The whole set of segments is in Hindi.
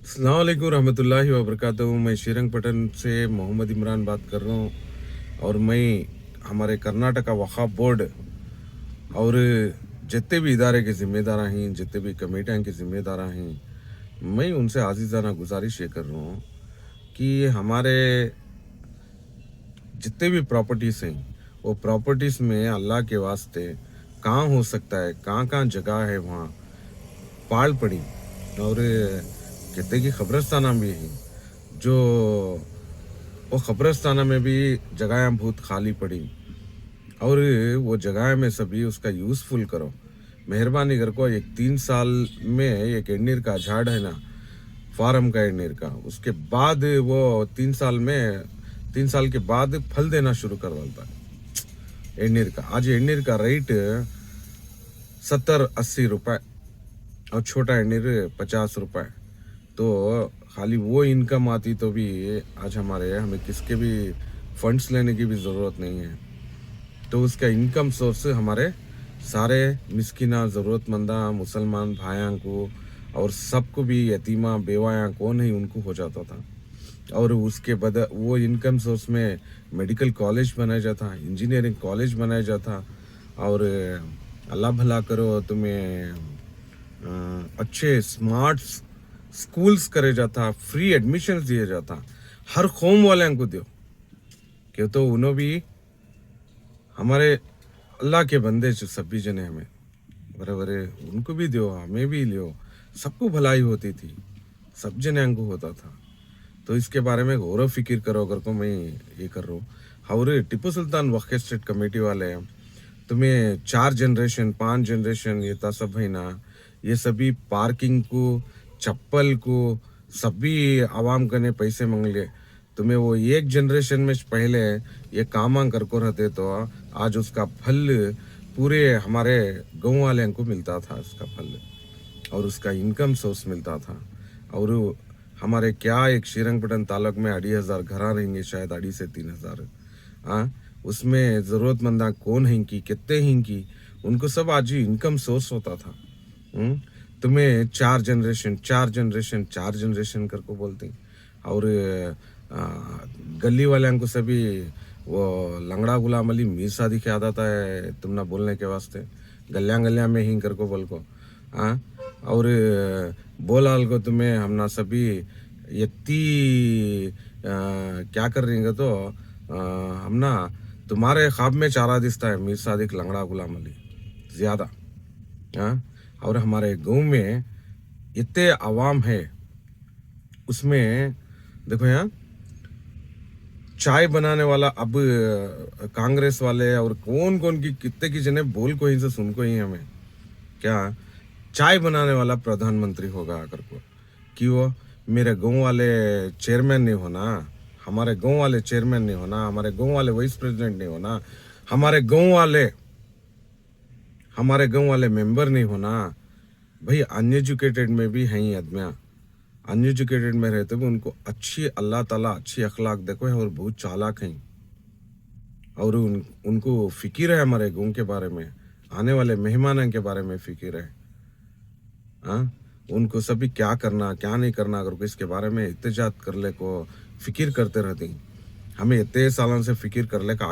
अस्सलाम वालेकुम रहमतुल्लाहि व बरकातहू। मैं श्रीरंगपटन से मोहम्मद इमरान बात कर रहा हूँ और मैं हमारे कर्नाटका वक़ाफ़ बोर्ड और जितने भी इदारे के ज़िम्मेदार हैं, जितने भी कमेटियाँ के ज़िम्मेदार हैं, मैं उनसे आज़िज़ाना गुजारिश ये कर रहा हूँ कि हमारे जितने भी प्रॉपर्टीज़ हैं, वो प्रॉपर्टीज़ में अल्लाह के वास्ते कहाँ हो सकता है, कहाँ-कहाँ जगह है वहाँ पाल पड़ी और कहते कि कब्रिस्ताना भी हैं, जो वो कब्रिस्ताना में भी जगहें बहुत खाली पड़ी और वो जगह में सभी उसका यूज़फुल करो। मेहरबानी कर को एक 3 साल में एक एड़नीर का झाड़ है ना, फार्म का एड़नीर का, उसके बाद वो 3 साल के बाद फल देना शुरू कर डालता है एड़नीर का। आज एड़नीर का रेट 70-80 रुपए और छोटा एड़नीर 50 रुपए। तो खाली वो इनकम आती तो भी आज हमें किसके भी फंड्स लेने की भी ज़रूरत नहीं है। तो उसका इनकम सोर्स हमारे सारे मिस्किना ज़रूरतमंदा मुसलमान भाइयों को और सबको भी यतीमा बेवायां कौन है उनको हो जाता था। और उसके बाद वो इनकम सोर्स में मेडिकल कॉलेज बनाया जाता, इंजीनियरिंग कॉलेज बनाया जाता और अल्लाह भला करो तुम्हें अच्छे स्मार्ट स्कूल्स करे जाता, फ्री एडमिशन दिए जाता, हर कौम वाले को दो क्यों तो उन्होंने भी हमारे अल्लाह के बंदे जो सभी जने हमें बराबर उनको भी दो, हमें भी लियो, सबको भलाई होती थी, सब जने को होता था। तो इसके बारे में गौर फिक्र करो अगर को मैं ये कर रहा हूँ। और टिप्पू सुल्तान वक्फ स्टेट कमेटी वाले हैं, तुम्हें 4 जनरेशन 5 जनरेशन ये था सब है ना, ये सभी पार्किंग को चप्पल को सभी आवाम करने पैसे मांग लिए। तुम्हें वो एक जनरेशन में पहले ये काम कर को रहते तो आज उसका फल पूरे हमारे गाँव वाले को मिलता था, उसका फल और उसका इनकम सोर्स मिलता था। और हमारे क्या एक श्रीरंगपटन तालुक में 2,500 घर रहेंगे, शायद 2,500 से 3,000। हाँ, उसमें ज़रूरतमंदा कौन हैं कि कितने हैं कि उनको सब आज ही इनकम सोर्स होता था। तुम्हें 4 जनरेशन कर को बोलते हैं। और गली वाले को सभी वो लंगड़ा गुलाम अली मीर शादी के याद आता है तुम ना बोलने के वास्ते, गलिया में ही कर को बोल को। हाँ, और बोलाल को तुम्हें हम ना सभी इतनी क्या कर रही है तो हम ना तुम्हारे ख्वाब में चारा दिसता है मीर सादिक लंगड़ा गुलाम अली ज़्यादा। हाँ, और हमारे गाँव में इतने आवाम है, उसमें देखो यहाँ चाय बनाने वाला अब कांग्रेस वाले और कौन कौन की कितने की जने बोल को ही से सुन को ही हमें क्या चाय बनाने वाला प्रधानमंत्री होगा अगर को कि वो मेरे गाँव वाले चेयरमैन नहीं होना, हमारे गाँव वाले चेयरमैन नहीं होना, हमारे गाँव वाले वाइस प्रेसिडेंट नहीं होना, हमारे गाँव वाले मेंबर नहीं होना। भाई अनएजुकेटेड में भी हैं ही आदमियाँ, अनएजुकेटेड में रहते हुए उनको अच्छी अल्लाह ताला अच्छी अखलाक देखो है और बहुत चालाक हैं और उनको फिक्र है हमारे गाँव के बारे में, आने वाले मेहमानों के बारे में फिक्र है। हाँ, उनको सभी क्या करना क्या नहीं करना अगर इसके बारे में इत्तेजात कर ले को फिक्र करते रहते हैं। हमें इतने सालों से फिक्र कर ले का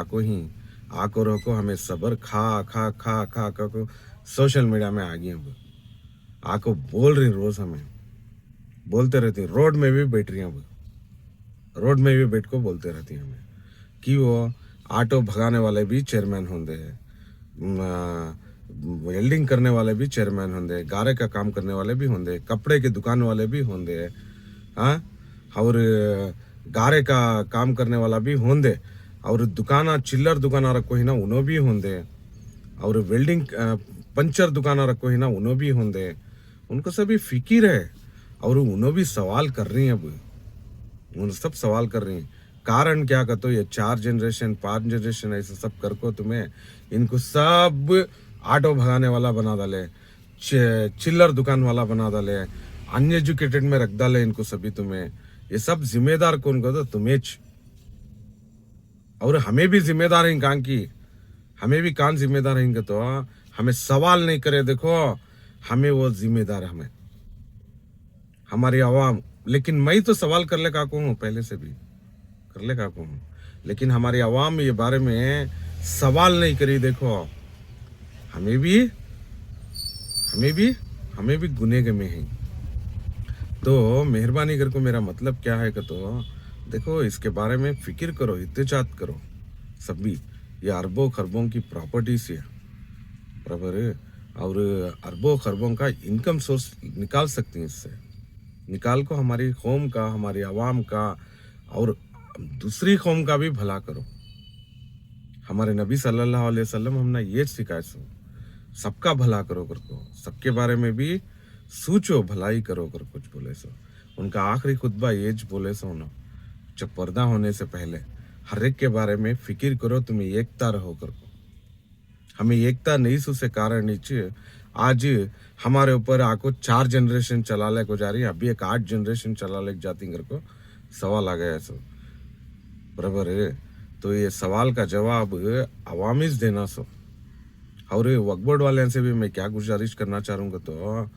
आको रहो हमें सबर खा खा खा खा खा को सोशल मीडिया में आ गई। अब आको बोल रही रोज हमें बोलते रहती, रोड में भी बैठ रही हैं, अब रोड में भी बैठ को बोलते रहती हैं हमें कि वो ऑटो भगाने वाले भी चेयरमैन होंगे, वेल्डिंग करने वाले भी चेयरमैन होंगे, गारे का काम करने वाले भी होंगे, कपड़े के दुकान वाले भी होंगे। हाँ, और गारे का काम करने वाला भी होंगे और दुकाना चिल्लर दुकाना रखो ही ना उन्हों भी होंगे और वेल्डिंग पंचर दुकाना रखो ही ना उन्हों भी होंगे। उनको सभी फिक्र है और उन्हों भी सवाल कर रही हैं। अब उन सब सवाल कर रही हैं कारण क्या कहते हो ये 4 जनरेशन 5 जनरेशन ऐसा सब कर को तुम्हें इनको सब ऑटो भगाने वाला बना डाले, चिल्लर दुकान वाला बना डाले, अनएजुकेटेड में रख डाले इनको सभी। तुम्हें ये सब जिम्मेदार कौन कहते तुम्हें और हमें भी जिम्मेदार हैं कहाँ की, हमें भी कान जिम्मेदार हैं तो हमें सवाल नहीं करे देखो हमें वो जिम्मेदार हमें हमारी आवाम लेकिन मैं तो सवाल कर ले का को हूँ, पहले से भी कर ले का को हूँ, लेकिन हमारी आवाम ये बारे में सवाल नहीं करी। देखो हमें भी हमें भी हमें भी गुनेह में हैं। तो मेहरबानी करके मेरा मतलब क्या है कि तो देखो इसके बारे में फिक्र करो, इत्तेजात करो सभी। ये अरबों खरबों की प्रॉपर्टीज है बराबर है, और अरबों खरबों का इनकम सोर्स निकाल सकती हैं इससे। निकाल को हमारी कौम का, हमारी आवाम का और दूसरी कौम का भी भला करो। हमारे नबी सल्लल्लाहु अलैहि वसल्लम हमने ये सिखाया सो सबका भला करो कर को, सबके बारे में भी सोचो, भलाई करो कर कुछ बोले सो। उनका आखिरी खुतबा ये बोले सो ना, जब पर्दा होने से पहले हर एक के बारे में फिक्र करो, तुम्हें एकता रहो कर को। हमें एकता नहीं सो से कारण नीचे आज हमारे ऊपर आको 4 जनरेशन चला ले को जा रही है, अभी एक 8 जनरेशन चला ले जाती कर को सवाल आ गया सो बराबर है। तो ये सवाल का जवाब अवामिज देना सो। और वक्फ बोर्ड वाले से भी मैं क्या गुजारिश करना चाहूँगा, तो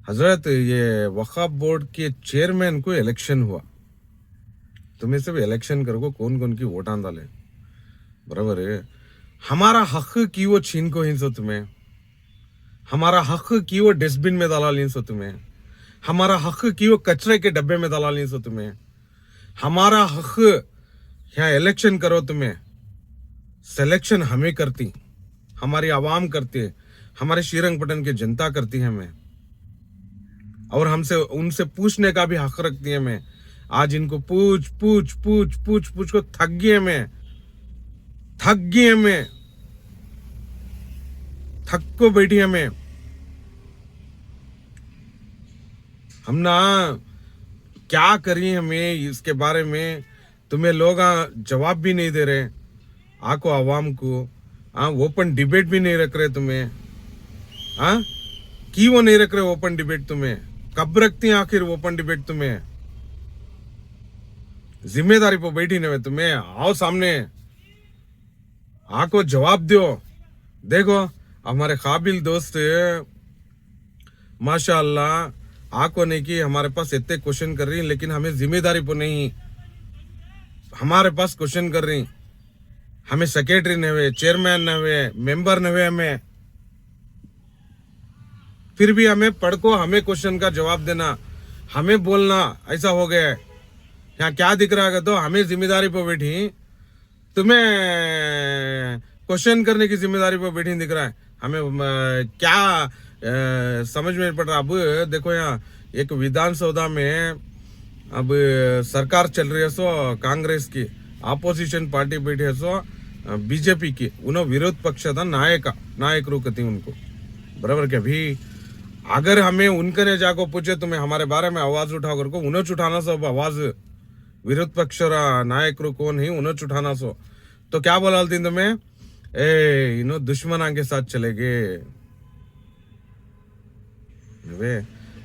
हजरत ये वक्फ बोर्ड के चेयरमैन को इलेक्शन हुआ, तुम्हें सब इलेक्शन करो कौन कौन की वोट डाले बराबर है। हमारा हक की वो छीन को हिंसो तुम्हें, हमारा हक की वो डस्टबिन में डाला लीन सो तुम्हें, हमारा हक की वो कचरे के डब्बे में डाला लीन सो तुम्हें, हमारा हक यहाँ इलेक्शन करो तुम्हें। सिलेक्शन हमें करती, हमारी आवाम करती है, हमारे श्रीरंगपट्टन की जनता करती है हमें, और हमसे उनसे पूछने का भी हक रखती है हमें। आज इनको पूछ पूछ पूछ पूछ पूछ को थक गए मैं, थक गए मैं, थक को बैठी हमें। हम ना क्या करें, हमें इसके बारे में तुम्हें लोग जवाब भी नहीं दे रहे, आको आवाम को ओपन डिबेट भी नहीं रख रहे तुम्हें। की वो नहीं रख रहे ओपन डिबेट तुम्हें, कब रखती हैं आखिर ओपन डिबेट तुम्हें? जिम्मेदारी पर बैठी न तुम्हें, आओ सामने आको जवाब दो। देखो हमारे काबिल दोस्त माशाअल्लाह आको नहीं कि हमारे पास इतने क्वेश्चन कर रही, लेकिन हमें जिम्मेदारी पर नहीं हमारे पास क्वेश्चन कर रही। हमें सेक्रेटरी न हुए, चेयरमैन न हुए, मेंबर न हुए, हमें फिर भी हमें पढ़ को हमें क्वेश्चन का जवाब देना, हमें बोलना ऐसा हो गया है। यहाँ क्या दिख रहा है तो हमें जिम्मेदारी पर बैठी, तुम्हें क्वेश्चन करने की जिम्मेदारी पर बैठी दिख रहा है। हमें क्या समझ में पड़ रहा। अब देखो यहाँ एक विधानसभा में अब सरकार चल रही है सो कांग्रेस की, आपोजिशन पार्टी बैठी है सो बीजेपी की, उन्होंने विरोध पक्ष था नायक रूकती उनको बराबर क्या भी। अगर हमें उनके ने जाको पूछे तुम्हें हमारे बारे में आवाज उठाओ करको, उन्हें उठाना सो आवाज, विरोध पक्ष नायक रू कौन ही उन्हें उठाना सो। तो क्या बोला तुम्हें, ए इन्हों दुश्मना के साथ चले गए।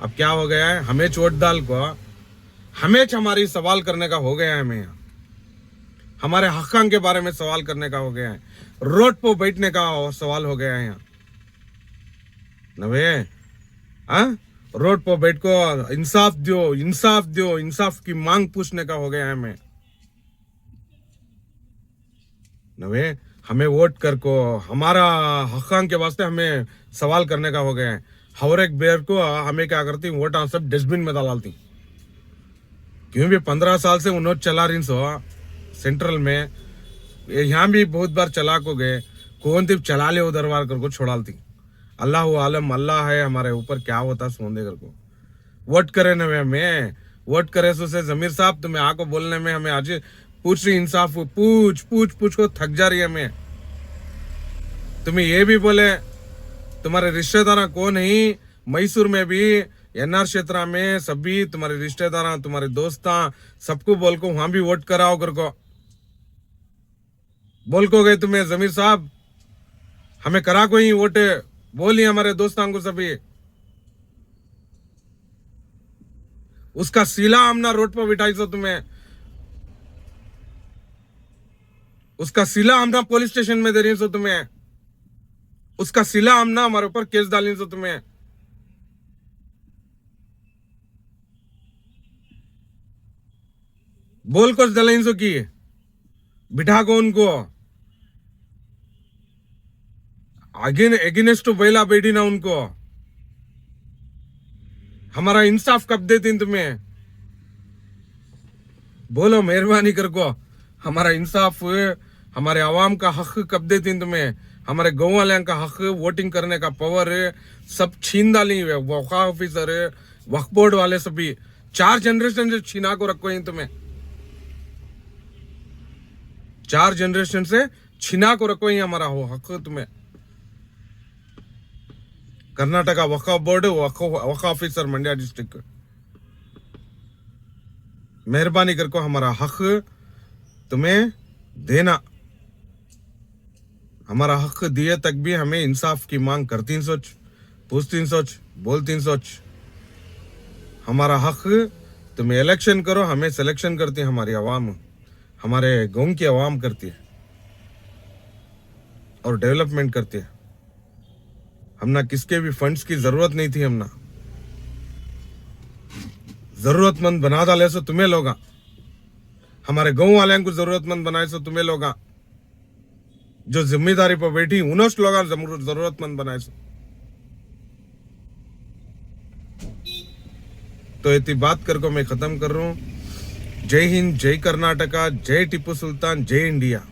अब क्या हो गया है, हमें चोट डाल को हमें हमारी सवाल करने का हो गया है, हमें हमारे हक़ के बारे में सवाल करने का हो गया है, रोड पर बैठने का सवाल हो गया है यहाँ नवे। रोड पर बैठ को इंसाफ दो, इंसाफ दो, इंसाफ की मांग पूछने का हो गया है हमें नवे। हमें वोट कर को हमारा हक़ के वास्ते हमें सवाल करने का हो गया है। हर एक बेर को हमें क्या करती, वोट सब डस्टबिन में डालती, क्यों भी 15 साल से उन्होंने चला रही सो सेंट्रल में, यहाँ भी बहुत बार चला को गए, कौन थी चला ले उधर वार कर को छोड़ालती। अल्लाह आलम अल्लाह है हमारे ऊपर, क्या होता सोंदे कर को वोट करे न हमें वोट करे सो से जमीर साहब तुम्हें आको बोलने में हमें आज पूछ रही, इंसाफ पूछ पूछ पूछ को थक जा रही है हमें। तुम्हें ये भी बोले तुम्हारे रिश्तेदार कौन ही, मैसूर में भी एनआर क्षेत्र में सभी तुम्हारे रिश्तेदार तुम्हारे दोस्त सबको बोल को वहां भी वोट कराओ कर को बोल को गए तुम्हें जमीर साहब हमें करा को ही वोट बोली हमारे दोस्तों को सभी। उसका सिला हमना रोड पर बिठाई सो तुम्हें, उसका सिला हमना पुलिस स्टेशन में दे रही सो तुम्हें, उसका सिला हमना हमारे ऊपर केस डाली सो तुम्हें। बोल कुछ दलाइंसो की बिठा को उनको अगेंस्ट बैला बैठी ना उनको हमारा इंसाफ कब देती तुम्हें बोलो मेहरबानी कर को हमारा इंसाफ हमारे आवाम का हक कब देती तुम्हें हमारे गाँव वाले का हक वोटिंग करने का पावर सब छीन डाली वक्फ ऑफिसर वक्फ बोर्ड वाले सभी 4 जनरेशन से छीना को रखो ही तुम्हें 4 जनरेशन से छीना को रखो ही हमारा हो हक तुम्हें कर्नाटका वक्फ बोर्ड वक्फ ऑफिसर मंड्या डिस्ट्रिक्ट मेहरबानी करको हमारा हक तुम्हें देना हमारा हक दिए तक भी हमें इंसाफ की मांग करती सोच पूछती सोच बोलती सोच हमारा हक तुम्हें इलेक्शन करो हमें सिलेक्शन करती है हमारी आवाम हमारे गांव की आवाम करती है और डेवलपमेंट करती है हमना किसके भी फंड्स की जरूरत नहीं थी हमना जरूरतमंद बना डाले सो तुम्हें लोगा हमारे गांव वाले को जरूरतमंद बनाए सो तुम्हें लोगा जो जिम्मेदारी पर बैठी उन्होंने लोग जरूरतमंद बनाए सो तो इतनी बात करके मैं खत्म कर रहा हूं जय हिंद जय कर्नाटका जय टीपू सुल्तान जय इंडिया